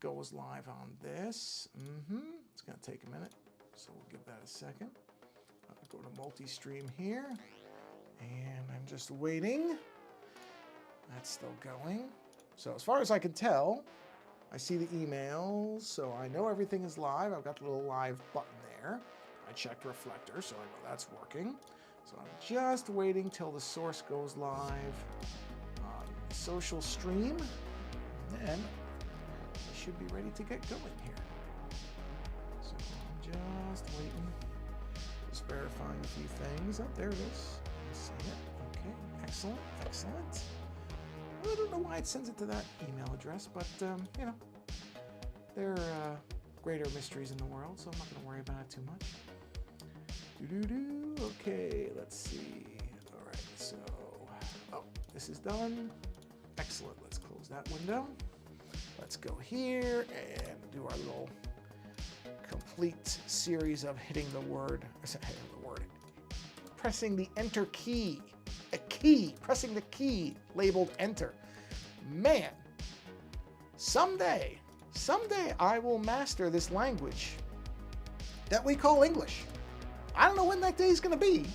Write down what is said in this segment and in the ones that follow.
goes live on this. It's going to take a minute, so we'll give that a second. I'll go to multi-stream here, and I'm just waiting. That's still going. So as far as I can tell, I see the emails, so I know everything is live. I've got the little live button there. I checked reflector, so I know that's working. So I'm just waiting till the source goes live on social stream, and then I should be ready to get going here. So I'm just waiting, just verifying a few things. Oh, there it is. I see it. Okay, excellent, excellent. I don't know why it sends it to that email address, but you know, there are greater mysteries in the world, so I'm not going to worry about it too much. Okay, let's see. All right, so, oh, this is done. Excellent. Let's close that window. Let's go here and do our little complete series of hitting the word, pressing the enter key. Pressing the key labeled enter. Man, someday I will master this language that we call English. I don't know when that day is going to be,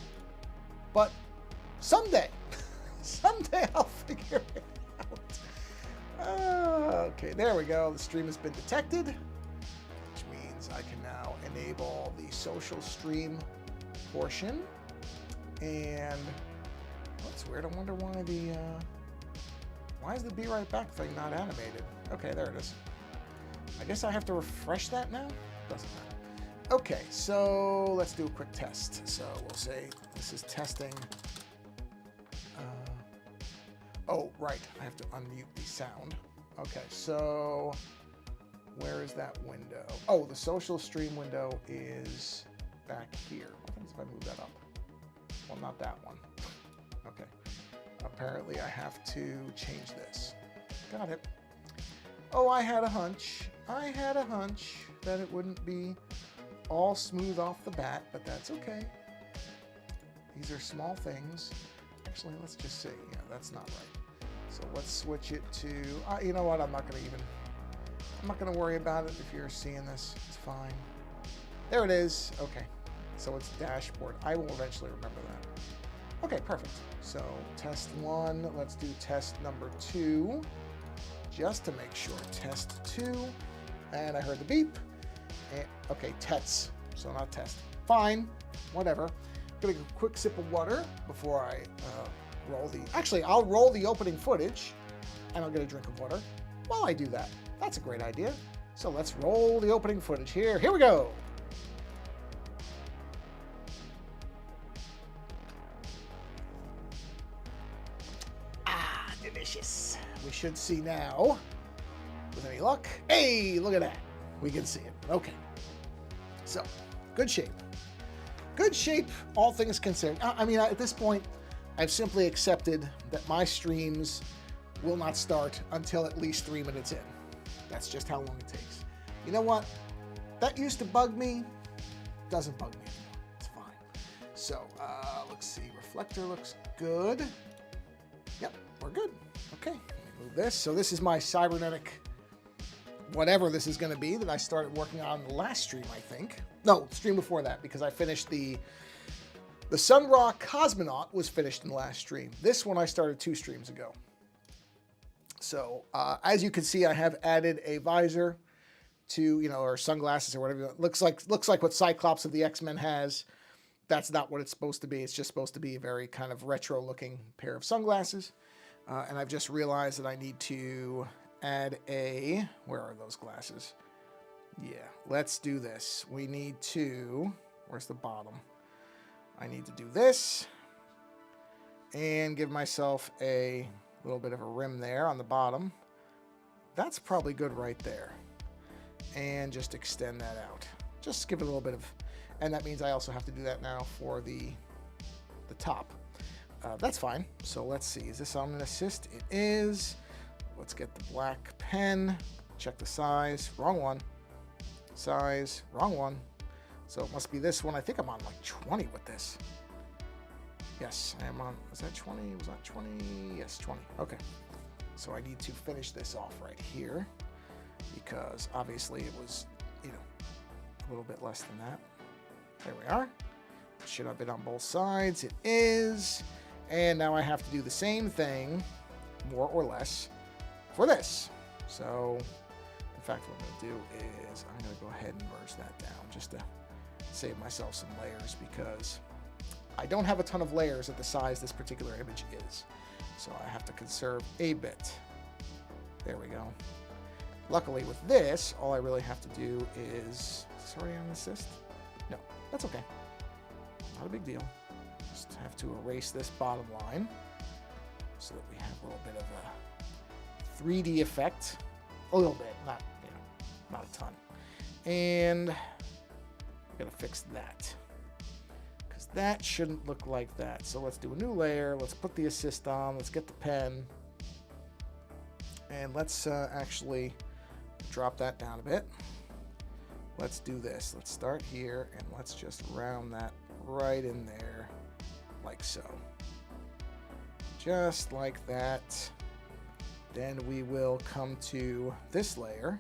but someday I'll figure it out. Okay, there we go. The stream has been detected, which means I can now enable the social stream portion. And that's weird. I wonder why is the Be Right Back thing not animated? Okay, there it is. I guess I have to refresh that now? Doesn't matter. Okay, so let's do a quick test. So we'll say this is testing. Oh, right. I have to unmute the sound. Okay, so where is that window? Oh, the social stream window is back here. What happens if I move that up? Well, not that one. Okay. Apparently I have to change this. Got it. Oh, I had a hunch. That it wouldn't be all smooth off the bat, but that's okay. These are small things. Actually, let's just say, yeah, that's not right. So let's switch it to, you know what, I'm not gonna worry about it if you're seeing this, it's fine. There it is, okay. So it's dashboard, I will eventually remember that. Okay, perfect. So test 1, let's do test number 2, just to make sure. Test 2, and I heard the beep. And, okay, tests, so not test. Fine, whatever. I'm gonna get a quick sip of water before I roll the, actually, I'll roll the opening footage, and I'll get a drink of water while I do that. That's a great idea. So let's roll the opening footage here. Here we go. Delicious. We should see now, with any luck. Hey, look at that. We can see it. Okay. So, good shape. Good shape, all things considered. I mean, at this point, I've simply accepted that my streams will not start until at least 3 minutes in. That's just how long it takes. You know what? That used to bug me. Doesn't bug me anymore. It's fine. So, let's see. Reflector looks good. Yep, we're good. Okay, let me move this. So this is my cybernetic, whatever this is going to be, that I started working on the last stream, I think. No, stream before that, because I finished the Sun Ra Cosmonaut was finished in the last stream. This one I started 2 streams ago. So as you can see, I have added a visor to, you know, or sunglasses or whatever. It looks like what Cyclops of the X-Men has. That's not what it's supposed to be. It's just supposed to be a very kind of retro-looking pair of sunglasses. And I've just realized that I need to add a... Where are those glasses? Yeah, let's do this. We need to... Where's the bottom? I need to do this. And give myself a little bit of a rim there on the bottom. That's probably good right there. And just extend that out. Just give it a little bit of... And that means I also have to do that now for the top. That's fine. So let's see. Is this on an assist? It is. Let's get the black pen. Check the size. Wrong one. Size. Wrong one. So it must be this one. I think I'm on like 20 with this. Yes, I am on. Was that 20? Was that 20? Yes, 20. Okay. So I need to finish this off right here. because obviously it was, you know, a little bit less than that. There we are. Should have been on both sides. It is. And now I have to do the same thing, more or less, for this. So, in fact, what I'm going to do is I'm going to go ahead and merge that down just to save myself some layers, because I don't have a ton of layers at the size this particular image is. So I have to conserve a bit. There we go. Luckily with this, all I really have to do is already on assist? No, that's okay. Not a big deal. Just have to erase this bottom line so that we have a little bit of a 3D effect. A little bit, not, you know, not a ton. And I'm gonna fix that, because that shouldn't look like that. So let's do a new layer. Let's put the assist on. Let's get the pen. And let's actually drop that down a bit. Let's do this. Let's start here and let's just round that right in there, like so. Just like that. Then we will come to this layer.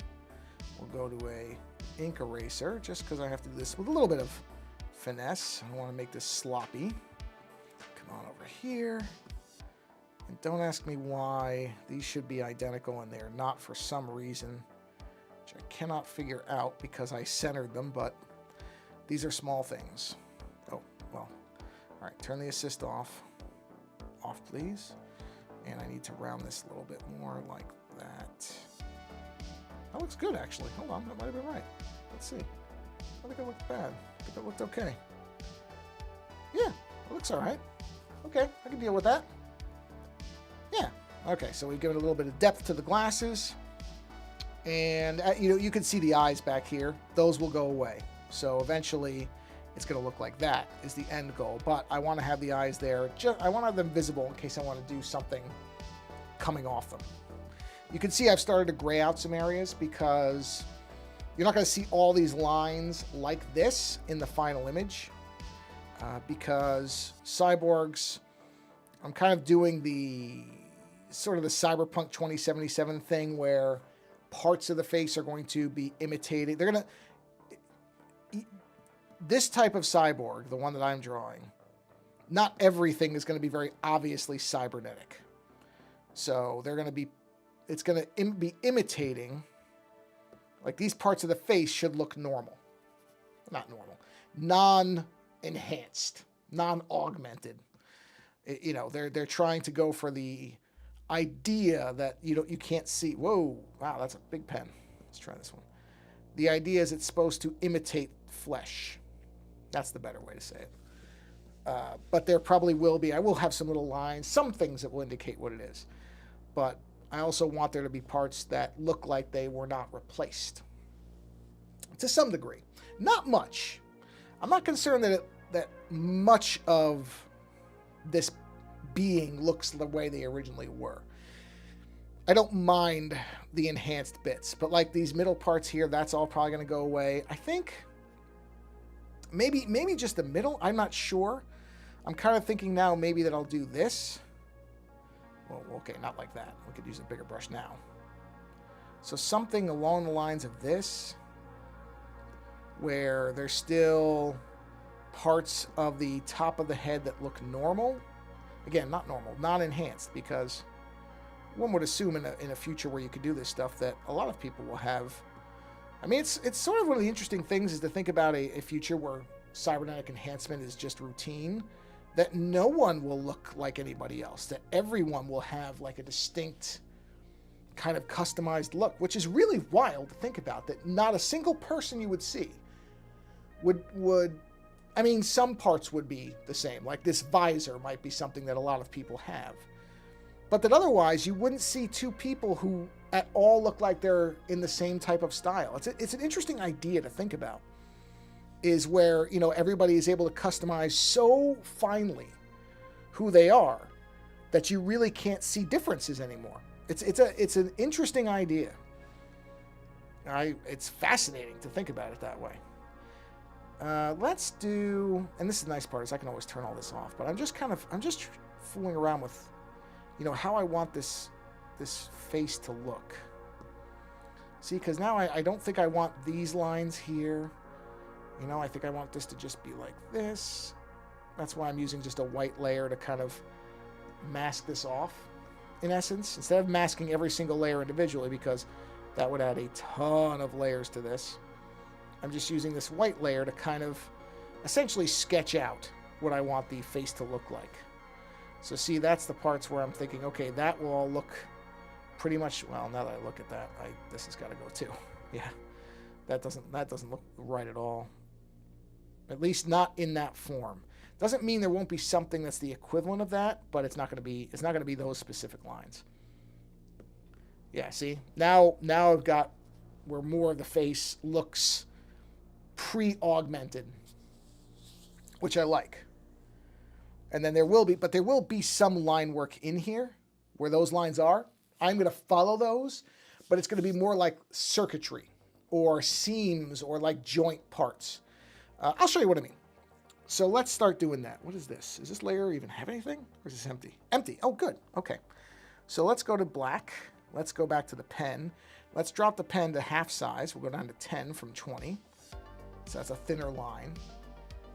We'll go to a ink eraser, just because I have to do this with a little bit of finesse. I don't want to make this sloppy. Come on over here. And don't ask me why these should be identical and they're not for some reason, which I cannot figure out because I centered them, but these are small things. Oh, well. All right, turn the assist off. Off, please. And I need to round this a little bit more like that. That looks good, actually. Hold on, that might have been right. Let's see. I think it looked bad. I think it looked okay. Yeah, it looks all right. Okay, I can deal with that. Yeah. Okay, so we've given a little bit of depth to the glasses. And, you know, you can see the eyes back here. Those will go away. So eventually it's going to look like that is the end goal. But I want to have the eyes there. I want to have them visible in case I want to do something coming off them. You can see I've started to gray out some areas because you're not going to see all these lines like this in the final image. Because cyborgs, I'm kind of doing the sort of the Cyberpunk 2077 thing where parts of the face are going to be imitated. They're going to... This type of cyborg, the one that I'm drawing, not everything is going to be very obviously cybernetic. So they're going to be... It's going to be imitating... Like these parts of the face should look normal. Not normal. Non-enhanced. Non-augmented. You know, they're trying to go for the idea that you can't see. Whoa, wow, that's a big pen. Let's try this one. The idea is it's supposed to imitate flesh. That's the better way to say it. But there probably will be. I will have some little lines, some things that will indicate what it is. But I also want there to be parts that look like they were not replaced. To some degree. Not much. I'm not concerned that much of this being looks the way they originally were. I don't mind the enhanced bits, but like these middle parts here, that's all probably going to go away. I think maybe just the middle. I'm not sure. I'm kind of thinking now maybe that I'll do this. Well, okay, not like that. We could use a bigger brush now. So something along the lines of this, where there's still parts of the top of the head that look normal. Again, not normal, not enhanced, because one would assume in a future where you could do this stuff that a lot of people will have. I mean, it's sort of one of the interesting things is to think about a future where cybernetic enhancement is just routine, that no one will look like anybody else, that everyone will have like a distinct kind of customized look, which is really wild to think about, that not a single person you would see would I mean, some parts would be the same, like this visor might be something that a lot of people have, but that otherwise you wouldn't see two people who at all look like they're in the same type of style. It's an interesting idea to think about, is where, you know, everybody is able to customize so finely who they are that you really can't see differences anymore. It's an interesting idea. It's fascinating to think about it that way. Let's do, and this is the nice part, is I can always turn all this off, but I'm just fooling around with, you know, how I want this face to look. See, because now I don't think I want these lines here. You know, I think I want this to just be like this. That's why I'm using just a white layer to kind of mask this off, in essence, instead of masking every single layer individually, because that would add a ton of layers to this. I'm just using this white layer to kind of essentially sketch out what I want the face to look like. So see, that's the parts where I'm thinking, okay, that will all look pretty much, well, now that I look at that, this has got to go too. Yeah, that doesn't look right at all. At least not in that form. Doesn't mean there won't be something that's the equivalent of that, but it's not going to be those specific lines. Yeah, see? Now I've got where more of the face looks pre-augmented, which I like. And then there will be some line work in here where those lines are. I'm going to follow those, but it's going to be more like circuitry or seams or like joint parts. I'll show you what I mean. So let's start doing that. What is this? Does this layer even have anything? Or is this empty? Empty. Oh, good. Okay. So let's go to black. Let's go back to the pen. Let's drop the pen to half size. We'll go down to 10 from 20. So that's a thinner line,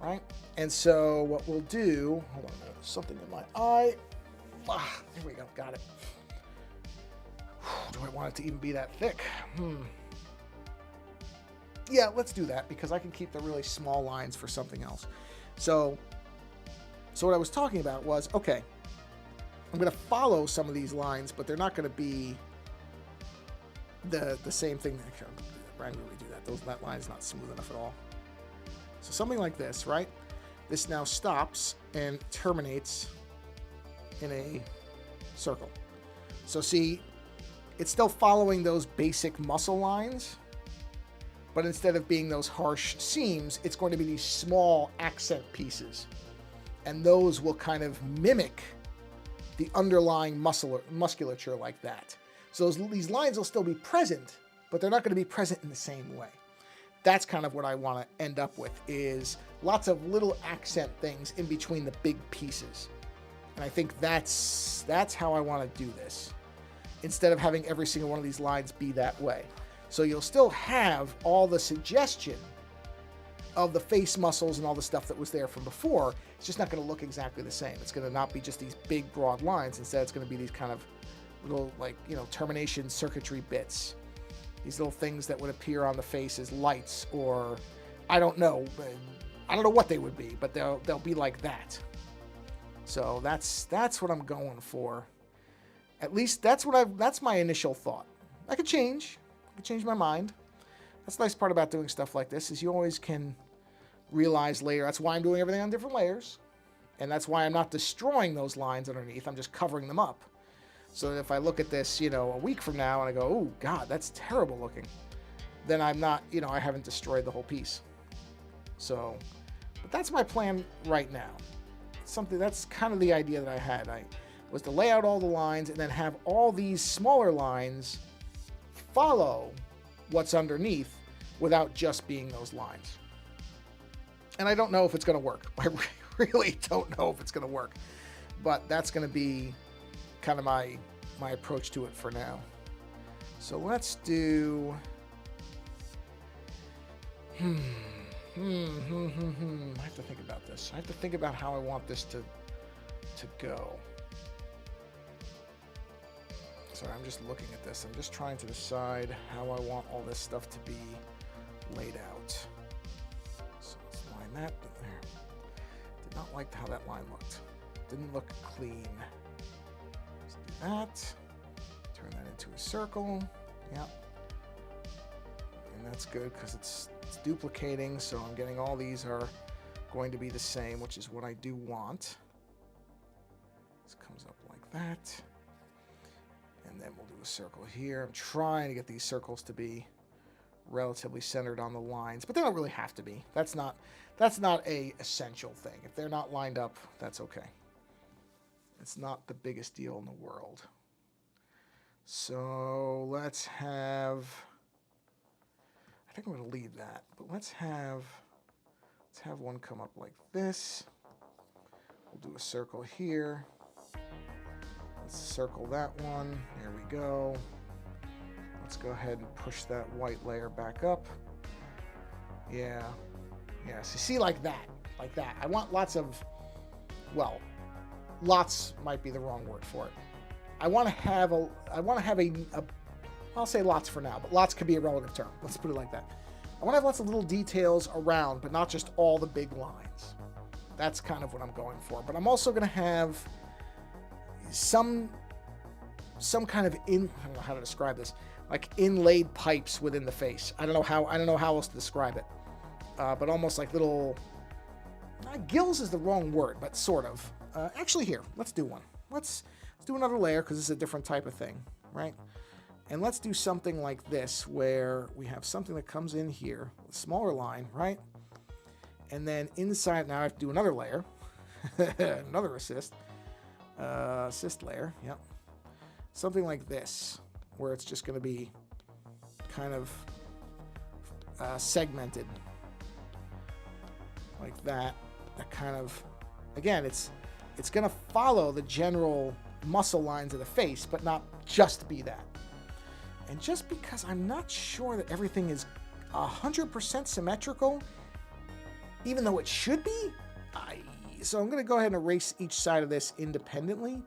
right? And so what we'll do, hold on a minute, something in my eye. Ah, there we go. Got it. Do I want it to even be that thick? Yeah, let's do that because I can keep the really small lines for something else. So what I was talking about was, okay, I'm going to follow some of these lines, but they're not going to be the same thing. I really do that. That line's not smooth enough at all. So something like this, right? This now stops and terminates in a circle. So see, it's still following those basic muscle lines, but instead of being those harsh seams, it's going to be these small accent pieces. And those will kind of mimic the underlying musculature like that. So these lines will still be present, but they're not going to be present in the same way. That's kind of what I want to end up with, is lots of little accent things in between the big pieces. And I think that's how I want to do this, instead of having every single one of these lines be that way. So you'll still have all the suggestion of the face muscles and all the stuff that was there from before. It's just not going to look exactly the same. It's going to not be just these big, broad lines. Instead, it's going to be these kind of little, like, you know, termination circuitry bits. These little things that would appear on the face as lights, or I don't know what they would be, but they'll be like that. So that's what I'm going for. At least that's my initial thought. I could change my mind. That's the nice part about doing stuff like this, is you always can realize later. That's why I'm doing everything on different layers. And that's why I'm not destroying those lines underneath. I'm just covering them up. So that if I look at this, you know, a week from now and I go, oh God, that's terrible looking, then I'm not, you know, I haven't destroyed the whole piece. So, but that's my plan right now. That's kind of the idea that I had. Was to lay out all the lines and then have all these smaller lines follow what's underneath without just being those lines. And I don't know if it's going to work. I really don't know if it's going to work. But that's going to be kind of my approach to it for now. So let's do... I have to think about this. I have to think about how I want this to go. Sorry, I'm just looking at this. I'm just trying to decide how I want all this stuff to be laid out. So let's line that there. Did not like how that line looked. Didn't look clean. Let's do that. Turn that into a circle. Yep. And that's good because it's duplicating, so I'm getting all these are going to be the same, which is what I do want. This comes up like that. And then we'll do a circle here. I'm trying to get these circles to be relatively centered on the lines, but they don't really have to be. That's not a essential thing. If they're not lined up, that's okay. It's not the biggest deal in the world. So let's have, I think I'm going to leave that, but let's have one come up like this. We'll do a circle here. Let's circle that one. There we go. let's go ahead and push that white layer back up. Yeah. Yeah, so see, like that. Like that. I want lots of, well, lots might be the wrong word for it. I want to have a I'll say lots for now, but lots could be a relative term. Let's put it like that. I want to have lots of little details around, but not just all the big lines. That's kind of what I'm going for. But I'm also going to have some kind of I don't know how to describe this, like inlaid pipes within the face. I don't know how else to describe it. But almost like little, gills is the wrong word, but sort of. Actually, here, let's do one. Let's do another layer because this is a different type of thing, right? And let's do something like this where we have something that comes in here, a smaller line, right? And then inside, now I have to do another layer, another assist layer, yep. Something like this, where it's just going to be kind of segmented like that. That kind of, again, it's going to follow the general muscle lines of the face, but not just be that. And just because I'm not sure that everything is 100% symmetrical, even though it should be, so I'm going to go ahead and erase each side of this independently. You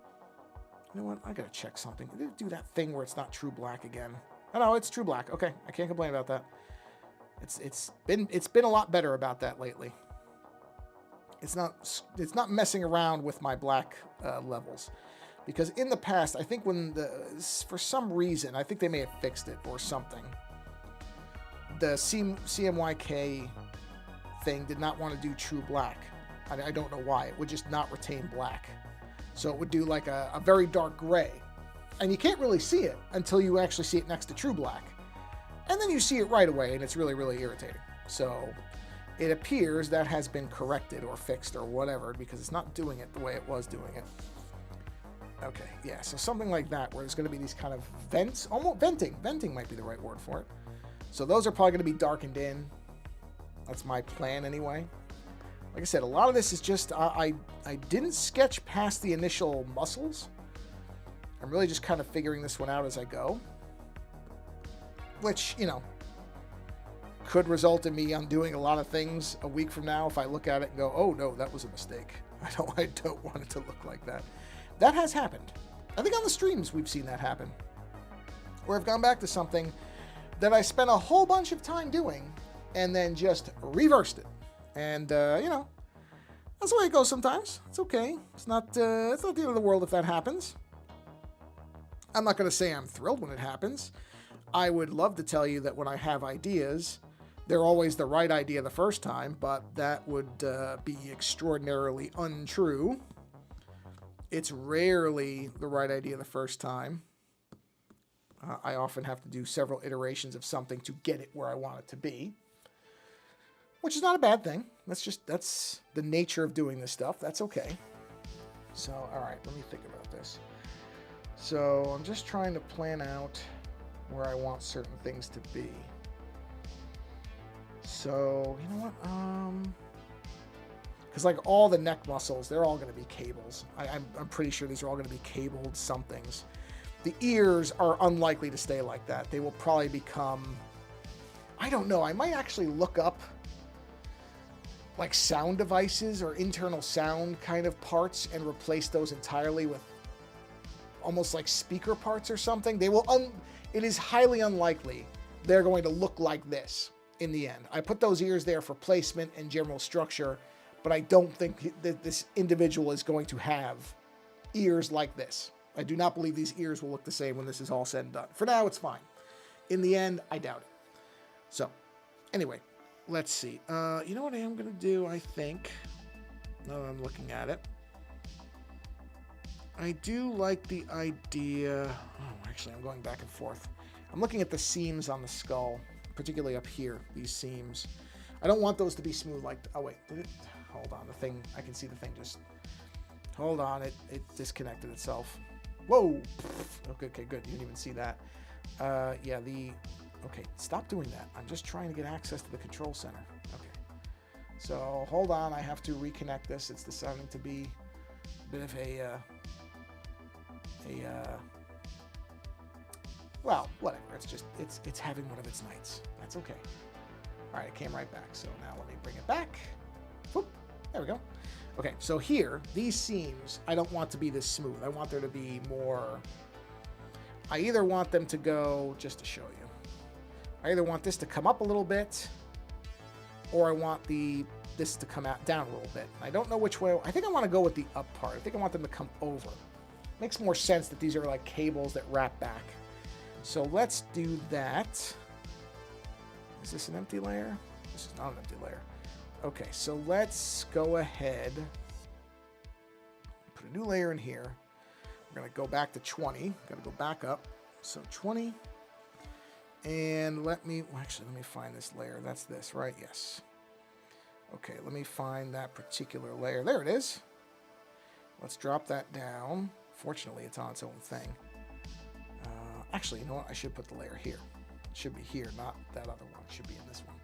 know what? I got to check something. Did it do that thing where it's not true black again? Oh, no, it's true black. Okay, I can't complain about that. It's been a lot better about that lately. It's not messing around with my black levels. Because in the past, I think for some reason, I think they may have fixed it or something. The CMYK thing did not want to do true black. I don't know why. It would just not retain black. So it would do like a very dark gray. And you can't really see it until you actually see it next to true black. And then you see it right away, and it's really, really irritating. So it appears that has been corrected or fixed or whatever, because it's not doing it the way it was doing it. Okay, yeah, so something like that, where there's going to be these kind of vents, almost venting. Venting might be the right word for it. So those are probably going to be darkened in. That's my plan anyway. Like I said, a lot of this is just, I didn't sketch past the initial muscles. I'm really just kind of figuring this one out as I go. Which, you know, could result in me undoing a lot of things a week from now if I look at it and go, oh no, that was a mistake. I don't want it to look like that. That has happened. I think on the streams we've seen that happen. Where I've gone back to something that I spent a whole bunch of time doing and then just reversed it. And, you know, that's the way it goes sometimes. It's okay. It's not the end of the world if that happens. I'm not going to say I'm thrilled when it happens. I would love to tell you that when I have ideas, they're always the right idea the first time, but that would be extraordinarily untrue. It's rarely the right idea the first time. I often have to do several iterations of something to get it where I want it to be, which is not a bad thing. That's the nature of doing this stuff. That's okay. So, all right, let me think about this. So I'm just trying to plan out where I want certain things to be. So, you know what? Because like all the neck muscles, they're all going to be cables. I'm pretty sure these are all going to be cabled somethings. The ears are unlikely to stay like that. They will probably become, I don't know, I might actually look up like sound devices or internal sound kind of parts and replace those entirely with almost like speaker parts or something. They will, it is highly unlikely they're going to look like this in the end. I put those ears there for placement and general structure, but I don't think that this individual is going to have ears like this. I do not believe these ears will look the same when this is all said and done. For now, it's fine. In the end, I doubt it. So, anyway, let's see. You know what I am going to do, I think, now that I'm looking at it. I do like the idea... Oh, actually, I'm going back and forth. I'm looking at the seams on the skull, particularly up here, these seams. I don't want those to be smooth like... Oh, wait. Did it? Hold on. The thing... I can see the thing just... Hold on. It disconnected itself. Whoa! Okay, good. You didn't even see that. Yeah, the... Okay, stop doing that. I'm just trying to get access to the control center. Okay. So, hold on. I have to reconnect this. It's deciding to be a bit of Well, whatever. It's having one of its nights. That's okay. All right, it came right back. So now let me bring it back. Whoop, there we go. Okay, so here, these seams, I don't want to be this smooth. I want there to be more... I either want them to go, just to show you, I either want this to come up a little bit, or I want this to come out down a little bit. I don't know which way. I think I want to go with the up part. I think I want them to come over. Makes more sense that these are like cables that wrap back. So let's do that. Is this an empty layer? This is not an empty layer. Okay, so let's go ahead. Put a new layer in here. We're going to go back to 20. Got to go back up. So 20. And let me find this layer. That's this, right? Yes. Okay, let me find that particular layer. There it is. Let's drop that down. Fortunately, it's on its own thing. Actually, you know what? I should put the layer here. It should be here, not that other one. It should be in this one.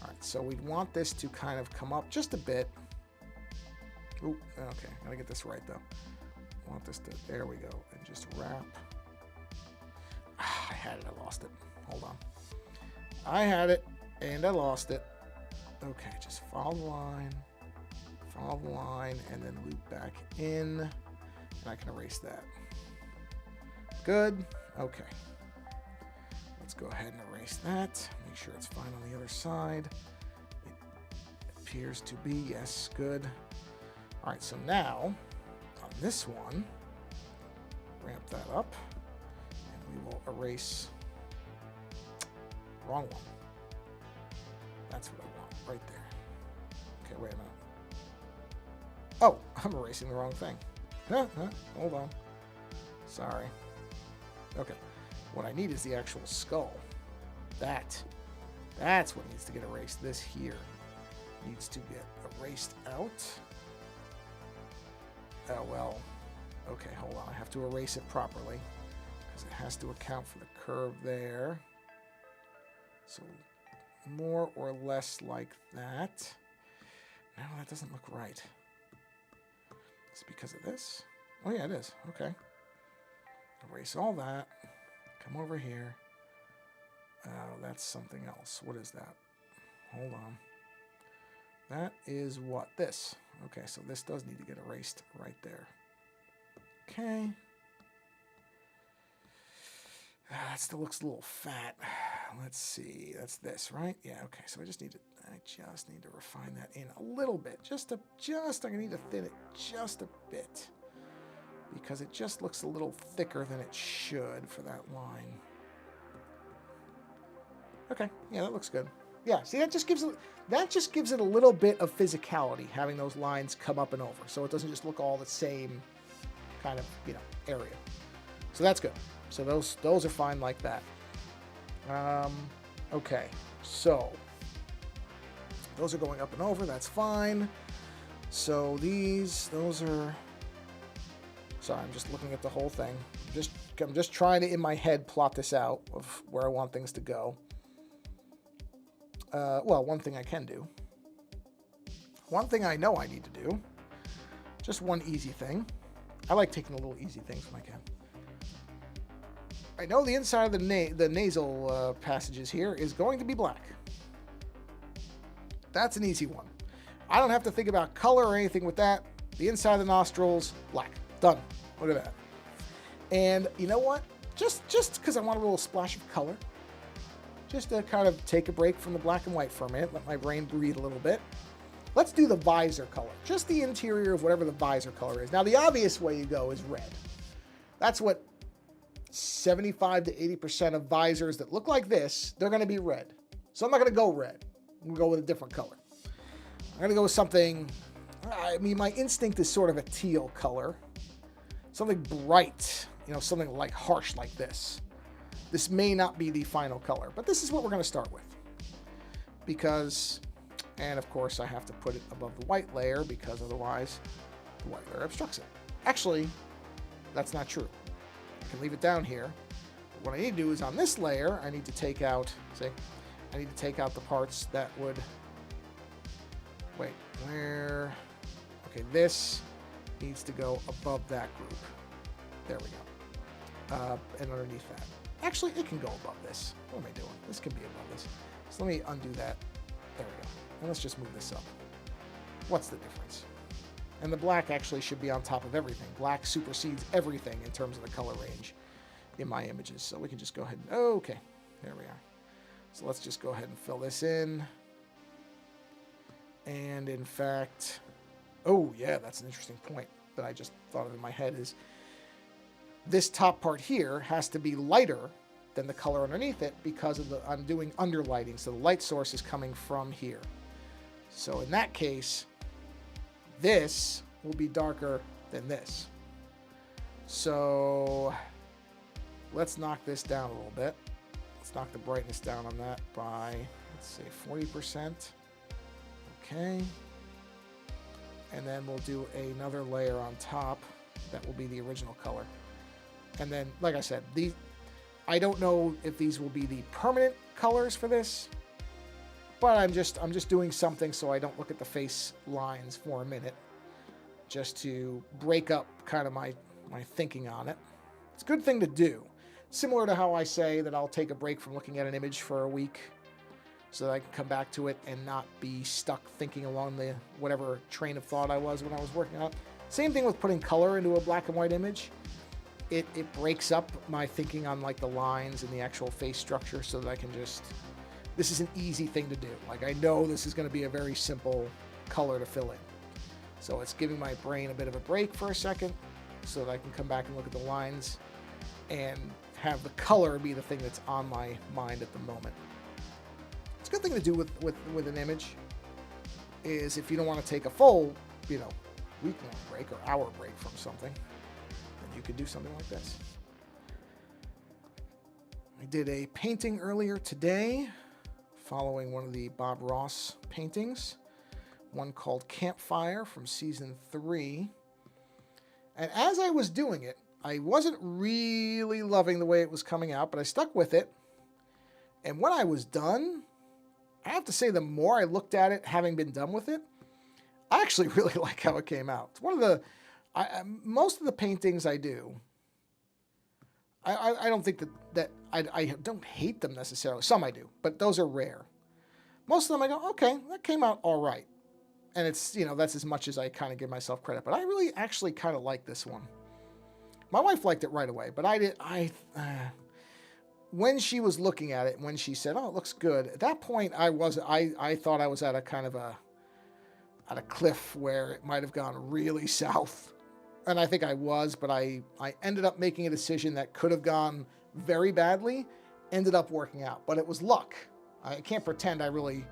All right, so we'd want this to kind of come up just a bit. Ooh, okay, gotta get this right though. I want this to, there we go, and just wrap. I had it, I lost it. Hold on. I had it, and I lost it. Okay, just follow the line, and then loop back in, and I can erase that. Good. Okay. Let's go ahead and erase that. Make sure it's fine on the other side. It appears to be, yes, good. All right, so now on this one, ramp that up, and we will erase wrong one. That's what I want, right there. Okay, wait a minute. Oh, I'm erasing the wrong thing. Hold on. Sorry. Okay. What I need is the actual skull. That's what needs to get erased. This here needs to get erased out. Oh, well. Okay, hold on. I have to erase it properly because it has to account for the curve there. So more or less like that. No, that doesn't look right. Is it because of this? Oh, yeah, it is. Okay. Erase all that. Come over here. Oh, that's something else. What is that? Hold on. That is what? This. Okay, so this does need to get erased right there. Okay. That still looks a little fat. Let's see. That's this, right? Yeah, okay. So I just need to refine that in a little bit. I need to thin it just a bit. Because it just looks a little thicker than it should for that line. Okay, yeah, that looks good. Yeah, see, that just gives it a little bit of physicality, having those lines come up and over, so it doesn't just look all the same kind of, area. So that's good. So those are fine like that. Okay, so those are going up and over. That's fine. So those are. Sorry, I'm just looking at the whole thing. I'm just trying to, in my head, plot this out of where I want things to go. Well, one thing I can do. One thing I know I need to do. Just one easy thing. I like taking the little easy things when I can. I know the inside of the nasal passages here is going to be black. That's an easy one. I don't have to think about color or anything with that. The inside of the nostrils, black. Done. Look at that. And you know what? Just because I want a little splash of color, just to kind of take a break from the black and white for a minute, let my brain breathe a little bit. Let's do the visor color. Just the interior of whatever the visor color is. Now, the obvious way you go is red. That's what 75 to 80% of visors that look like this, they're going to be red. So I'm not going to go red. I'm going to go with a different color. I'm going to go with something, I mean, my instinct is sort of a teal color. Something bright, something like harsh like this. This may not be the final color, but this is what we're going to start with. Because, and of course I have to put it above the white layer because otherwise the white layer obstructs it. Actually, that's not true. I can leave it down here. But what I need to do is on this layer, I need to take out, I need to take out the parts that would, wait, where, okay, this needs to go above that group. There we go. And underneath that. Actually, it can go above this. What am I doing? This can be above this. So let me undo that. There we go. And let's just move this up. What's the difference? And the black actually should be on top of everything. Black supersedes everything in terms of the color range in my images. So we can just go ahead and, okay, there we are. So let's just go ahead and fill this in. And in fact, oh yeah, that's an interesting point that I just thought of in my head is this top part here has to be lighter than the color underneath it because of I'm doing underlighting. So the light source is coming from here. So in that case, this will be darker than this. So let's knock this down a little bit. Let's knock the brightness down on that by, let's say 40%. Okay. And then we'll do another layer on top. That will be the original color. And then, like I said, I don't know if these will be the permanent colors for this, but I'm just doing something so I don't look at the face lines for a minute, just to break up kind of my thinking on it. It's a good thing to do. Similar to how I say that I'll take a break from looking at an image for a week so that I can come back to it and not be stuck thinking along the whatever train of thought I was when I was working on it. Same thing with putting color into a black and white image. It breaks up my thinking on like the lines and the actual face structure so that I can just, this is an easy thing to do. Like I know this is going to be a very simple color to fill in. So it's giving my brain a bit of a break for a second so that I can come back and look at the lines and have the color be the thing that's on my mind at the moment. It's a good thing to do with an image is if you don't want to take a full, week-long break or hour break from something, you could do something like this. I did a painting earlier today following one of the Bob Ross paintings, one called Campfire from season 3. And as I was doing it, I wasn't really loving the way it was coming out, but I stuck with it. And when I was done, I have to say the more I looked at it, having been done with it, I actually really like how it came out. It's one of the most of the paintings I do, I don't think that I don't hate them necessarily. Some I do, but those are rare. Most of them I go, okay, that came out all right. And it's, that's as much as I kind of give myself credit. But I really actually kind of like this one. My wife liked it right away, but when she was looking at it, when she said, oh, it looks good, at that point I thought I was at a kind of at a cliff where it might have gone really south. And I think I was, but I ended up making a decision that could have gone very badly, ended up working out. But it was luck. I can't pretend I really,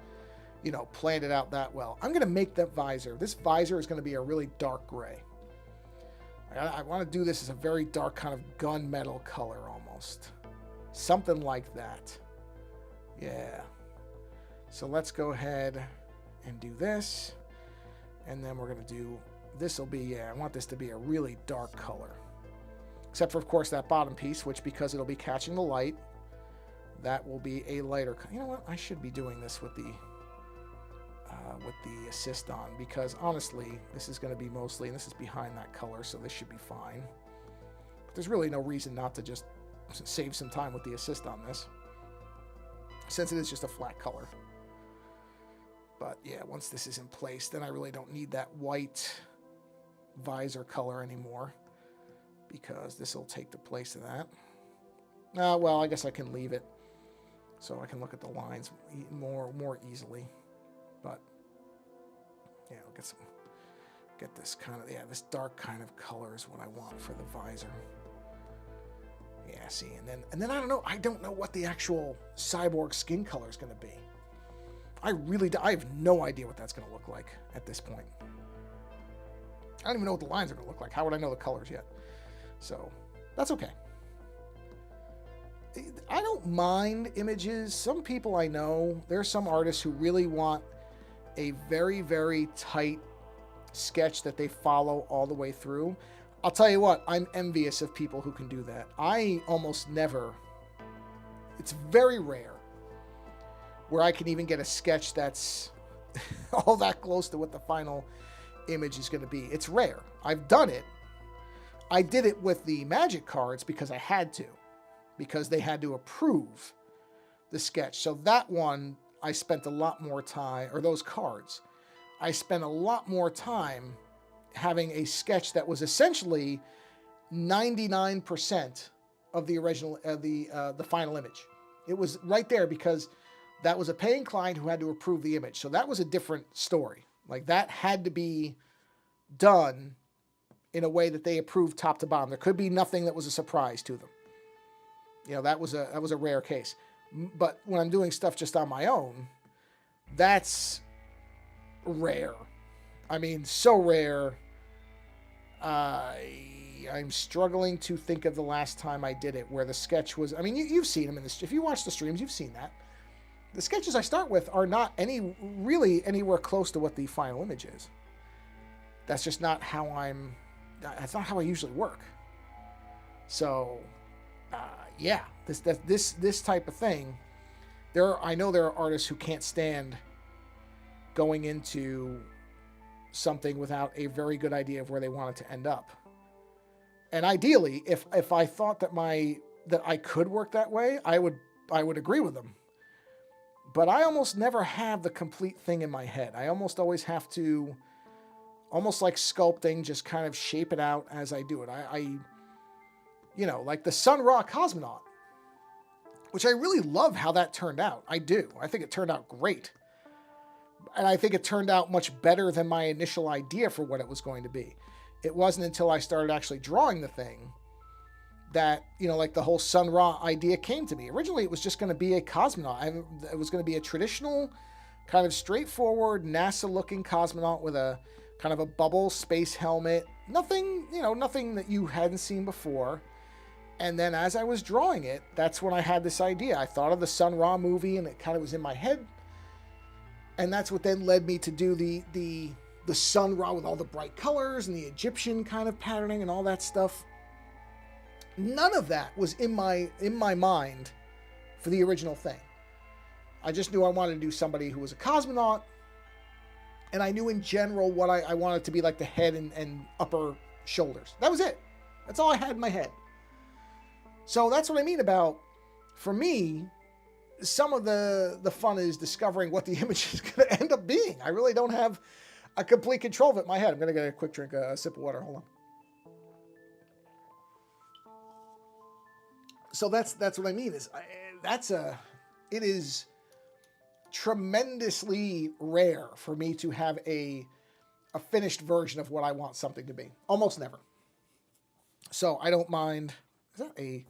planned it out that well. I'm going to make that visor. This visor is going to be a really dark gray. I want to do this as a very dark kind of gunmetal color almost. Something like that. Yeah. So let's go ahead and do this. And then we're going to do... This will be, I want this to be a really dark color. Except for, of course, that bottom piece, which because it'll be catching the light, that will be a lighter color. You know what? I should be doing this with the assist on, because honestly, this is going to be mostly, and this is behind that color, so this should be fine. But there's really no reason not to just save some time with the assist on this, since it is just a flat color. But yeah, once this is in place, then I really don't need that white visor color anymore, because this will take the place of that. Well, I guess I can leave it so I can look at the lines more easily. But yeah, I'll get this kind of, this dark kind of color is what I want for the visor. Yeah, see, and then I don't know what the actual cyborg skin color is going to be. I have no idea what that's going to look like at this point. I don't even know what the lines are going to look like. How would I know the colors yet? So, that's okay. I don't mind images. Some people I know, there are some artists who really want a very, very tight sketch that they follow all the way through. I'll tell you what, I'm envious of people who can do that. I almost never, it's very rare where I can even get a sketch that's all that close to what the final image is going to be. It's rare. I've done it. I did it with the magic cards because I had to. because they had to approve the sketch. So that one, I spent a lot more time, or those cards, I spent a lot more time having a sketch that was essentially 99% of the original, the final image. It was right there because that was a paying client who had to approve the image. So that was a different story. Like that had to be done in a way that they approved top to bottom. There could be nothing that was a surprise to them. You know, that was a rare case. But when I'm doing stuff just on my own, that's rare. I mean, so rare. I'm struggling to think of the last time I did it where the sketch was. I mean, you've seen them in this. If you watch the streams, you've seen that. The sketches I start with are not really anywhere close to what the final image is. That's just not how that's not how I usually work. So, yeah, this type of thing. I know there are artists who can't stand going into something without a very good idea of where they want it to end up. And ideally, if I thought that I could work that way, I would agree with them. But I almost never have the complete thing in my head. I almost always have to, almost like sculpting, just kind of shape it out as I do it. You know, like the Sun Ra Cosmonaut, which I really love how that turned out. I do. I think it turned out great. And I think it turned out much better than my initial idea for what it was going to be. It wasn't until I started actually drawing the thing that, you know, like the whole Sun Ra idea came to me. Originally, it was just going to be a cosmonaut. It was going to be a traditional, kind of straightforward NASA-looking cosmonaut with a kind of a bubble space helmet. Nothing that you hadn't seen before. And then as I was drawing it, that's when I had this idea. I thought of the Sun Ra movie, and it kind of was in my head. And that's what then led me to do the Sun Ra with all the bright colors and the Egyptian kind of patterning and all that stuff. None of that was in my mind for the original thing. I just knew I wanted to do somebody who was a cosmonaut, and I knew in general what I wanted to be like the head and upper shoulders. That was it. That's all I had in my head. So that's what I mean about, for me, some of the fun is discovering what the image is going to end up being. I really don't have a complete control of it in my head. I'm going to get a quick drink, a sip of water. Hold on. So that's what I mean. It is tremendously rare for me to have a finished version of what I want something to be. Almost never. So I don't mind. Is that a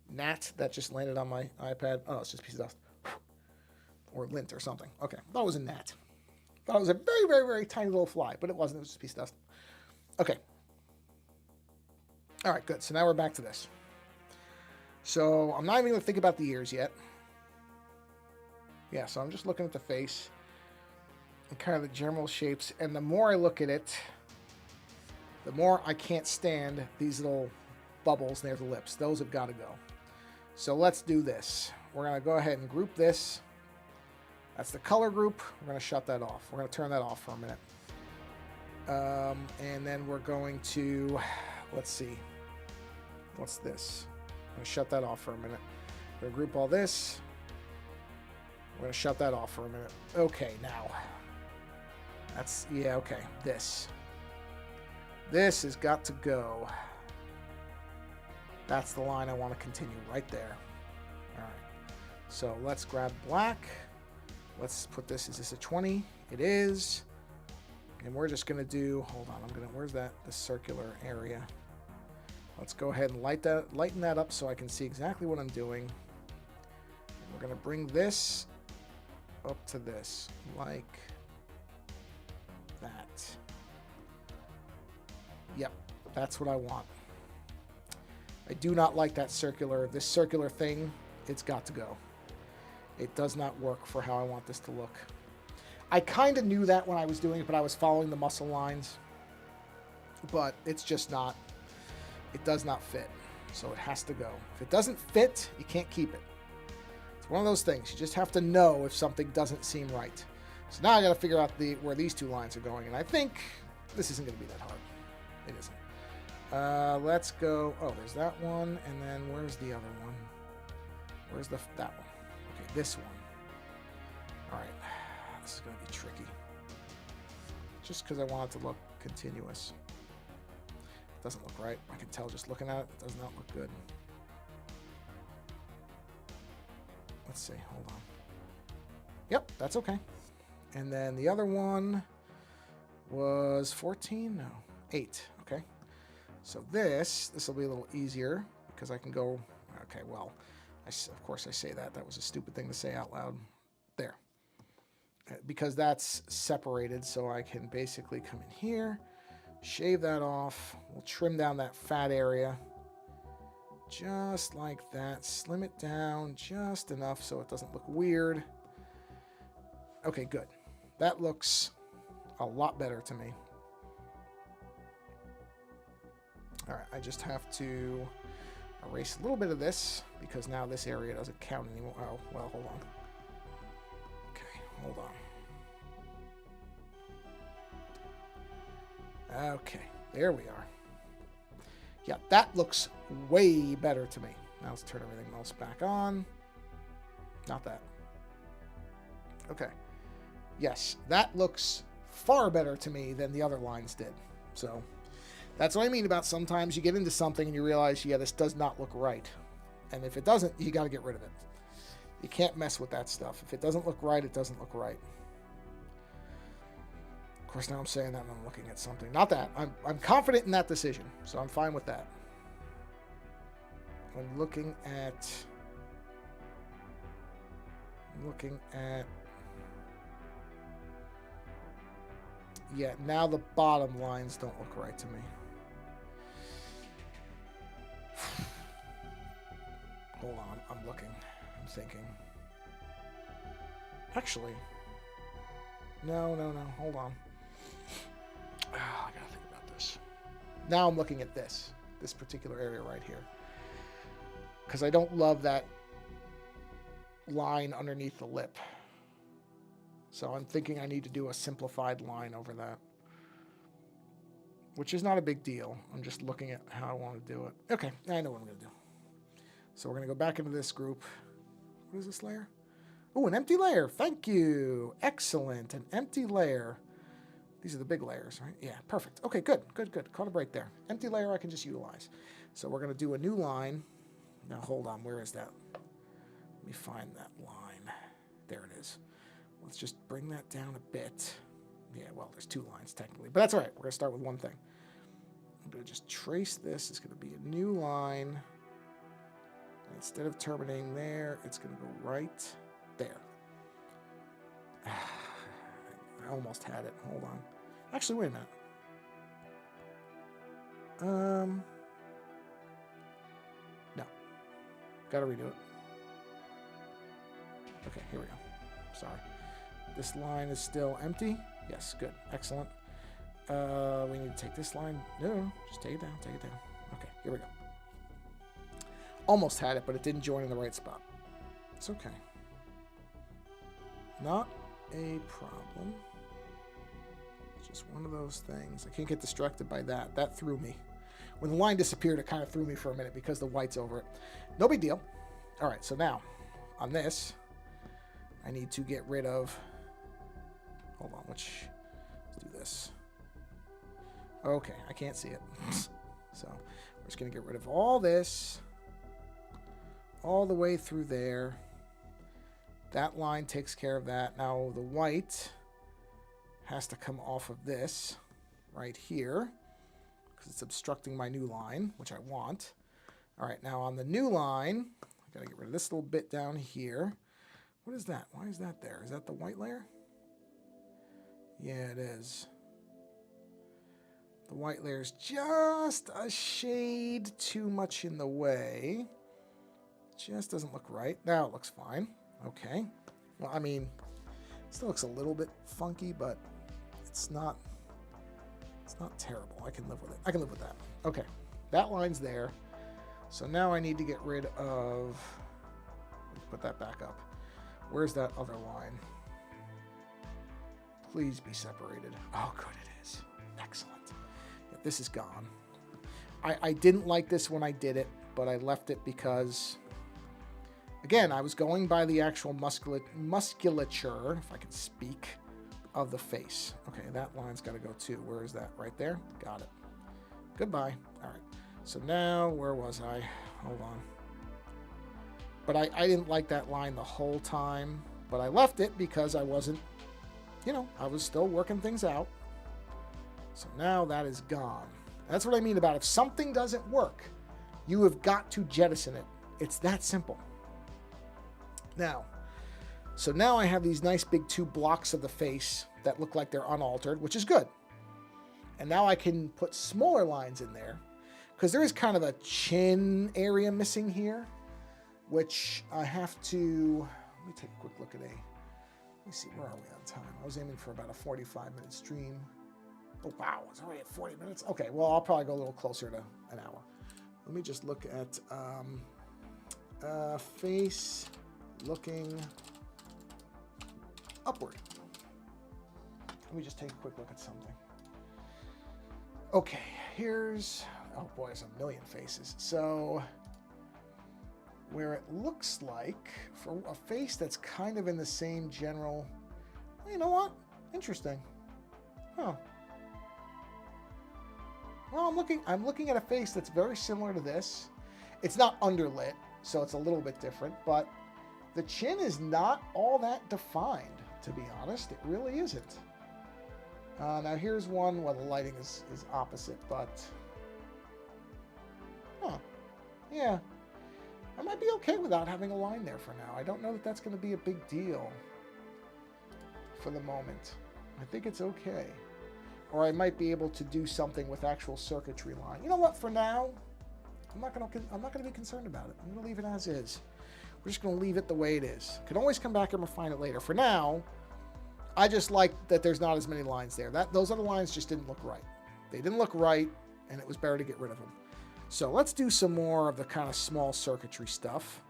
gnat that just landed on my iPad? Oh, it's just a piece of dust. Or lint or something. Okay, I thought it was a gnat. I thought it was a very, very, very tiny little fly, but it wasn't. It was just a piece of dust. Okay. All right, good. So now we're back to this. So I'm not even going to think about the ears yet. Yeah, so I'm just looking at the face and kind of the general shapes. And the more I look at it, the more I can't stand these little bubbles near the lips. Those have got to go. So let's do this. We're going to go ahead and group this. That's the color group. We're going to shut that off. We're going to turn that off for a minute. And then we're going to, let's see. What's this? I'm going to shut that off for a minute. We're going to group all this. We're going to shut that off for a minute. Okay, now. Okay. This has got to go. That's the line I want to continue right there. All right. So let's grab black. Let's put this, is this a 20? It is. And we're just going to do, hold on, where's that? The circular area. Let's go ahead and lighten that up so I can see exactly what I'm doing. And we're going to bring this up to this, like that. Yep, that's what I want. I do not like this circular thing. It's got to go. It does not work for how I want this to look. I kind of knew that when I was doing it, but I was following the muscle lines. But it's just not, it does not fit. So it has to go. If it doesn't fit, you can't keep it. It's one of those things. You just have to know if something doesn't seem right. So now I got to figure out where these two lines are going. And I think this isn't going to be that hard. It isn't. Let's go. Oh, there's that one. And then where's the other one? Where's that one? Okay, this one. All right, this is going to be tricky. Just because I want it to look continuous. It doesn't look right. I can tell just looking at it. It does not look good. Let's see. Hold on. Yep, that's okay. And then the other one was 14? No, 8. Okay. So this will be a little easier because I can go, okay, well, of course I say that. That was a stupid thing to say out loud. There. Because that's separated, so I can basically come in here, shave that off. We'll trim down that fat area. Just like that. Slim it down just enough so it doesn't look weird. Okay, good. That looks a lot better to me. All right, I just have to erase a little bit of this because now this area doesn't count anymore. Oh, well, hold on. Okay, hold on. Okay, there we are. Yeah, that looks way better to me. Now let's turn everything else back on. Not that. Okay. Yes, that looks far better to me than the other lines did. So that's what I mean about sometimes you get into something and you realize, yeah, this does not look right. And if it doesn't, you got to get rid of it. You can't mess with that stuff. If it doesn't look right, it doesn't look right. Of course, now I'm saying that and I'm looking at something. Not that. I'm confident in that decision, so I'm fine with that. I'm looking at... Yeah, now the bottom lines don't look right to me. Hold on, I'm looking. I'm thinking. Actually, no, hold on. Oh, I gotta think about this. Now I'm looking at this particular area right here. Because I don't love that line underneath the lip. So I'm thinking I need to do a simplified line over that. Which is not a big deal. I'm just looking at how I want to do it. Okay, I know what I'm going to do. So we're going to go back into this group. What is this layer? Oh, an empty layer. Thank you. Excellent. An empty layer. These are the big layers, right? Yeah, perfect. Okay, good. Caught a break there. Empty layer I can just utilize. So we're going to do a new line. Now, hold on. Where is that? Let me find that line. There it is. Let's just bring that down a bit. Yeah, well, there's 2 lines technically, but that's all right. We're going to start with one thing. I'm going to just trace this. It's going to be a new line. And instead of terminating there, it's going to go right there. I almost had it. Hold on. Actually, wait a minute. No. Got to redo it. Okay, here we go. Sorry. This line is still empty. Yes, good. Excellent. We need to take this line. No, just take it down. Okay, here we go. Almost had it, but it didn't join in the right spot. It's okay. Not a problem. It's just one of those things. I can't get distracted by that. That threw me. When the line disappeared, it kind of threw me for a minute because the white's over it. No big deal. All right, so now on this, I need to get rid of... Hold on, let's do this. Okay, I can't see it. So we're just going to get rid of all this. All the way through there. That line takes care of that. Now the white has to come off of this right here because it's obstructing my new line, which I want. All right, now on the new line, I got to get rid of this little bit down here. What is that? Why is that there? Is that the white layer? Yeah, it is. The white layer is just a shade too much in the way. Just doesn't look right. Now it looks fine. Okay. Well, I mean, it still looks a little bit funky, but it's not terrible. I can live with it. I can live with that. Okay. That line's there. So now I need to get rid of... Let's put that back up. Where's that other line? Please be separated. Oh, good, it is. Excellent. Yeah, this is gone. I didn't like this when I did it, but I left it because, Again, I was going by the actual musculature, if I can speak, of the face. Okay, that line's got to go too. Where is that? Right there? Got it. Goodbye. All right. So now, where was I? Hold on. But I didn't like that line the whole time, but I left it because I wasn't, you know, I was still working things out. So now that is gone. That's what I mean about if something doesn't work, you have got to jettison it. It's that simple. Now, so now I have these nice big 2 blocks of the face that look like they're unaltered, which is good. And now I can put smaller lines in there because there is kind of a chin area missing here, which I have to, let me take a quick look at let me see, where are we on time? I was aiming for about a 45-minute stream. Oh, wow, it's already at 40 minutes. Okay, well, I'll probably go a little closer to an hour. Let me just look at face looking upward. Let me just take a quick look at something. Okay, here's, oh boy, there's a million faces. So where it looks like for a face that's kind of in the same general, well, you know what? Interesting. Huh. Well, I'm looking at a face that's very similar to this. It's not underlit, so it's a little bit different, but the chin is not all that defined, to be honest. It really isn't. Now here's one where the lighting is opposite, but yeah, I might be okay without having a line there for now. I don't know that that's going to be a big deal for the moment. I think it's okay. Or I might be able to do something with actual circuitry line. You know what? For now, I'm not gonna be concerned about it. I'm gonna leave it as is. We're just gonna leave it the way it is. Can always come back and refine it later. For now, I just like that there's not as many lines there. Those other lines just didn't look right. They didn't look right, and it was better to get rid of them. So let's do some more of the kind of small circuitry stuff,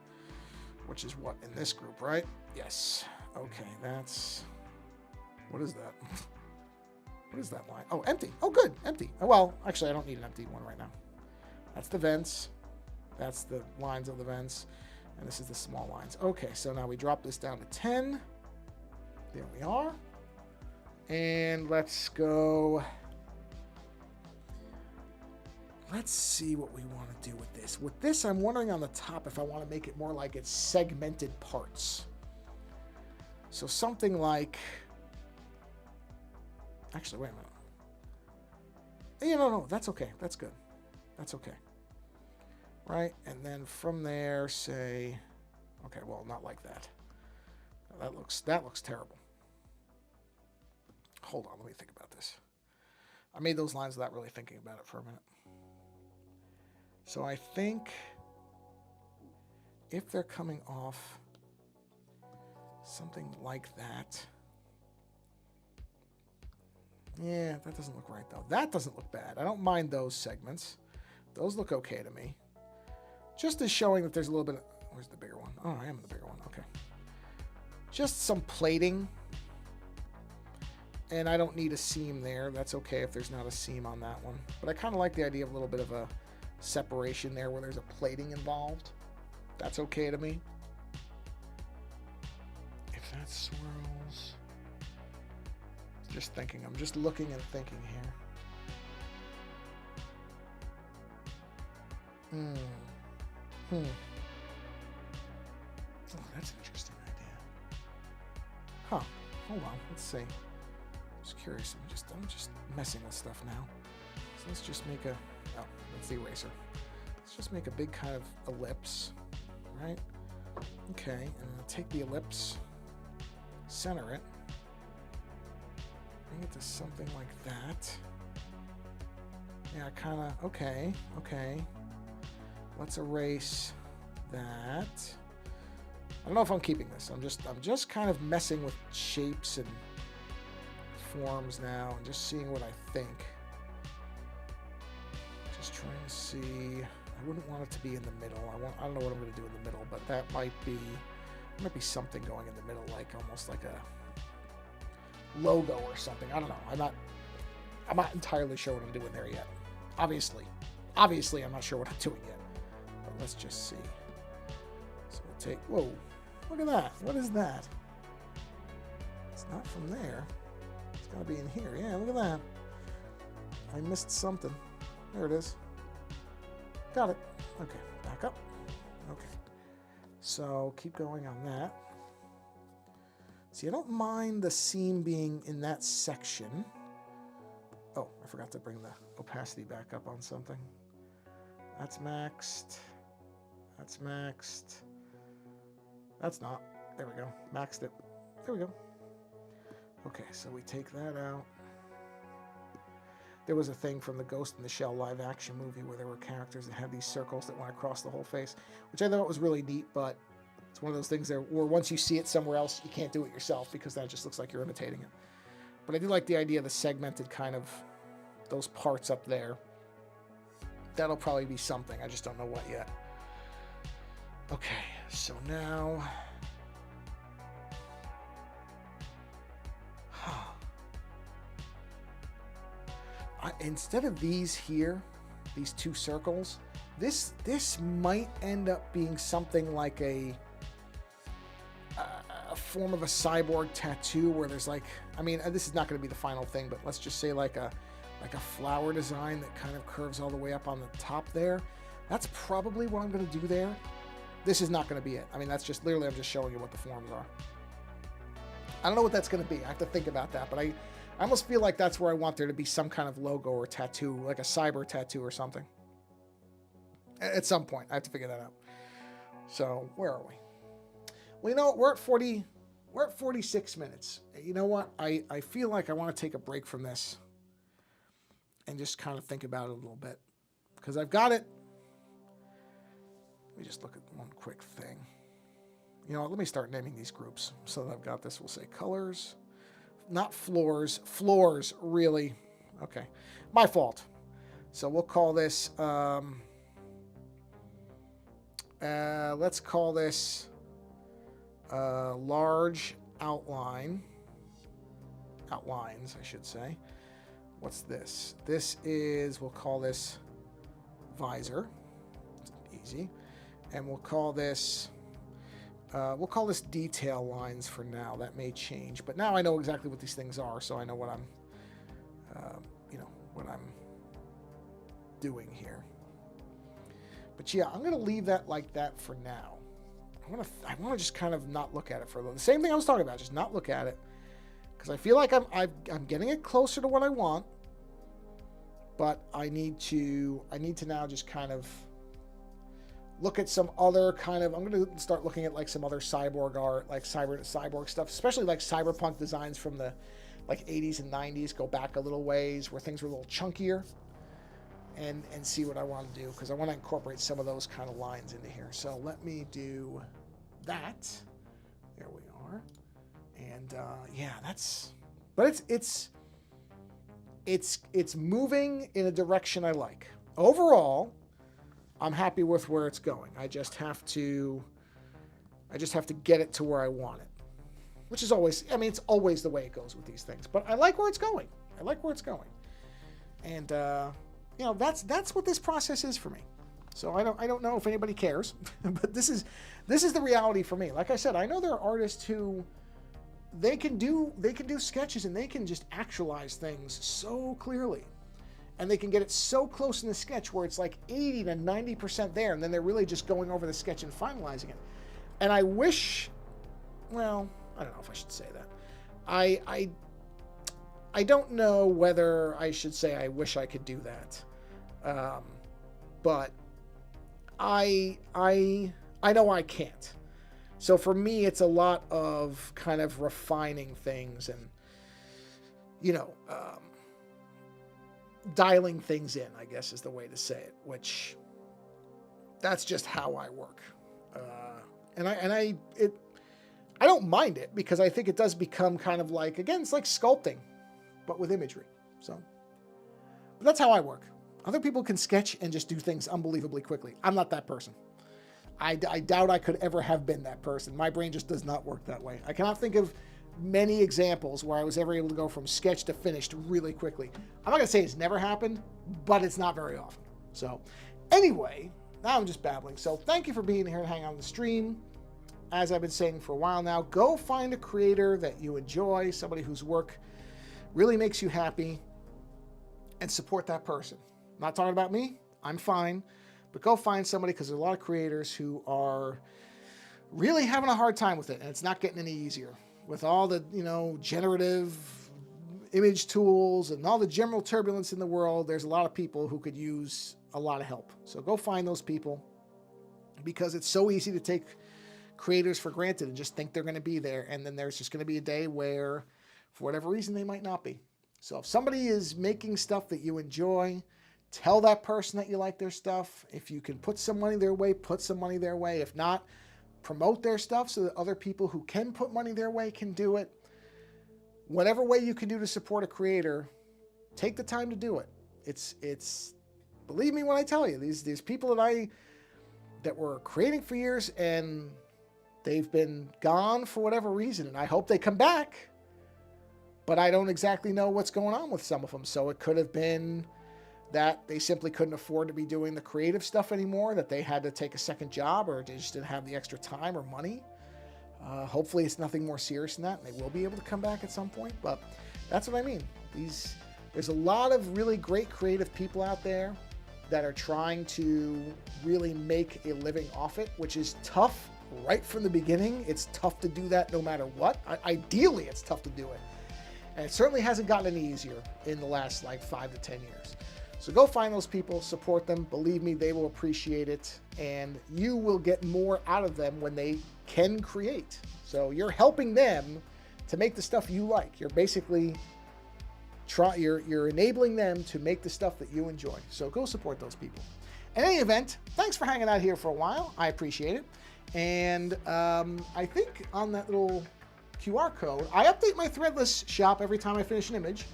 which is what in this group, right? Yes. Okay, that's, what is that? What is that line? Oh, empty. Oh, good. Empty. Oh, well, actually, I don't need an empty one right now. That's the vents. That's the lines of the vents. And this is the small lines. Okay, so now we drop this down to 10. There we are. And let's go. Let's see what we want to do with this. With this, I'm wondering on the top if I want to make it more like it's segmented parts. So something like... Actually, wait a minute. Yeah, no, that's okay. That's good. That's okay. Right? And then from there, say... Okay, well, not like that. That looks terrible. Hold on, let me think about this. I made those lines without really thinking about it for a minute. So I think if they're coming off something like that... Yeah, that doesn't look right, though. That doesn't look bad. I don't mind those segments. Those look okay to me. Just as showing that there's a little bit of... Where's the bigger one? Oh, I am the bigger one. Okay. Just some plating. And I don't need a seam there. That's okay if there's not a seam on that one. But I kind of like the idea of a little bit of a separation there where there's a plating involved. That's okay to me. If that swirls... Just thinking. I'm just looking and thinking here. Oh, that's an interesting idea. Huh. Hold on. Let's see. I'm just curious. I'm just messing with stuff now. So let's just make a... Oh, that's the eraser. Let's just make a big kind of ellipse. Right? Okay. And I'll take the ellipse, center it, bring it to something like that. Yeah, kind of, okay. Let's erase that. I don't know if I'm keeping this. I'm just kind of messing with shapes and forms now and just seeing what I think. Just trying to see. I wouldn't want it to be in the middle. I don't know what I'm going to do in the middle, but that might be something going in the middle, like almost like a logo or something. I don't know. I'm not entirely sure what I'm doing there yet. Obviously I'm not sure what I'm doing yet. But let's just see. So we'll take, whoa, look at that. What is that? It's not from there. It's got to be in here. Yeah, look at that. I missed something. There it is. Got it. Okay, back up. Okay. So keep going on that. See, I don't mind the seam being in that section. Oh, I forgot to bring the opacity back up on something. That's maxed. That's maxed. That's not. There we go. Maxed it. There we go. Okay, so we take that out. There was a thing from the Ghost in the Shell live action movie where there were characters that had these circles that went across the whole face, which I thought was really neat, but it's one of those things there where once you see it somewhere else, you can't do it yourself because that just looks like you're imitating it. But I do like the idea of the segmented kind of those parts up there. That'll probably be something. I just don't know what yet. Okay, so now... instead of these here, these two circles, this might end up being something like a form of a cyborg tattoo where there's like, I mean, this is not going to be the final thing, but let's just say like a flower design that kind of curves all the way up on the top there. That's probably what I'm going to do there. This is not going to be it. I mean, that's just literally, I'm just showing you what the forms are. I don't know what that's going to be. I have to think about that, but I almost feel like that's where I want there to be some kind of logo or tattoo, like a cyber tattoo or something. At some point, I have to figure that out. So, where are we? Well, you know, we're at 46 minutes. You know what? I feel like I want to take a break from this and just kind of think about it a little bit. Because I've got it. Let me just look at one quick thing. You know what? Let me start naming these groups. So that I've got this. We'll say colors. Not floors. Floors, really. Okay. My fault. So we'll call this... let's call this large outline. Outlines, I should say. What's this? This is, we'll call this visor. It's easy. And we'll call this detail lines for now. That may change, but now I know exactly what these things are, so I know what I'm, what I'm doing here. But yeah, I'm gonna leave that like that for now. I want to just kind of not look at it for a little. The same thing I was talking about, just not look at it, because I feel like I'm getting it closer to what I want, but I need to now just kind of look at some other kind of, I'm going to start looking at like some other cyborg art, like cyborg stuff, especially like cyberpunk designs from the like 80s and 90s, go back a little ways where things were a little chunkier, and see what I want to do, because I want to incorporate some of those kind of lines into here. So let me do that. There we are. And yeah, that's, but it's moving in a direction I like. Overall, I'm happy with where it's going. I just have to get it to where I want it, which is always, I mean, it's always the way it goes with these things, but I like where it's going. I like where it's going. And, you know, that's what this process is for me. So I don't know if anybody cares, but this is the reality for me. Like I said, I know there are artists who they can do sketches and they can just actualize things so clearly. And they can get it so close in the sketch where it's like 80 to 90% there, and then they're really just going over the sketch and finalizing it. And I wish, well, I don't know if I should say that. I don't know whether I should say I wish I could do that. But I know I can't. So for me, it's a lot of kind of refining things and, you know, dialing things in, I guess is the way to say it, which that's just how I work. And I don't mind it, because I think it does become kind of like, again, it's like sculpting, but with imagery. So, but that's how I work. Other people can sketch and just do things unbelievably quickly. I'm not that person. I doubt I could ever have been that person. My brain just does not work that way. I cannot think of many examples where I was ever able to go from sketch to finished really quickly. I'm not going to say it's never happened, but it's not very often. So anyway, now I'm just babbling. So thank you for being here and hanging out on the stream. as I've been saying for a while now, go find a creator that you enjoy, somebody whose work really makes you happy, and support that person. I'm not talking about me. I'm fine. But go find somebody, because there's a lot of creators who are really having a hard time with it, and it's not getting any easier. With all the, generative image tools and all the general turbulence in the world, there's a lot of people who could use a lot of help. So go find those people, because it's so easy to take creators for granted and just think they're going to be there. And then there's just going to be a day where, for whatever reason, they might not be. So if somebody is making stuff that you enjoy, tell that person that you like their stuff. If you can put some money their way, put some money their way. If not, promote their stuff so that other people who can put money their way can do it. Whatever way you can do to support a creator, take the time to do it. It's believe me when I tell you, these people that were creating for years, and they've been gone for whatever reason, and I hope they come back, but I don't exactly know what's going on with some of them. So it could have been that they simply couldn't afford to be doing the creative stuff anymore, that they had to take a second job, or they just didn't have the extra time or money. Hopefully it's nothing more serious than that, and they will be able to come back at some point. But that's what I mean. There's a lot of really great creative people out there that are trying to really make a living off it, which is tough right from the beginning. It's tough to do that no matter what. Ideally, it's tough to do it. And it certainly hasn't gotten any easier in the last 5 to 10 years. So go find those people, support them. Believe me, they will appreciate it, and you will get more out of them when they can create. So you're helping them to make the stuff you like. You're basically you're enabling them to make the stuff that you enjoy. So go support those people. In any event, thanks for hanging out here for a while. I appreciate it. And I think on that little QR code, I update my Threadless shop every time I finish an image.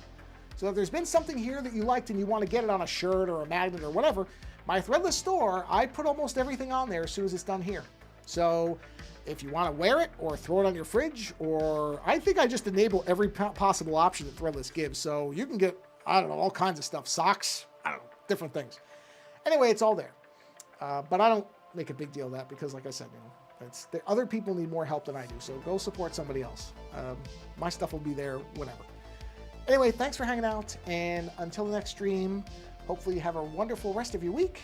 So if there's been something here that you liked and you want to get it on a shirt or a magnet or whatever, my Threadless store, I put almost everything on there as soon as it's done here. So if you want to wear it or throw it on your fridge, or I think I just enable every possible option that Threadless gives. So you can get, I don't know, all kinds of stuff, socks, I don't know, different things. Anyway, it's all there. But I don't make a big deal of that because, like I said, other people need more help than I do. So go support somebody else. My stuff will be there whenever. Anyway, thanks for hanging out, and until the next stream, hopefully you have a wonderful rest of your week.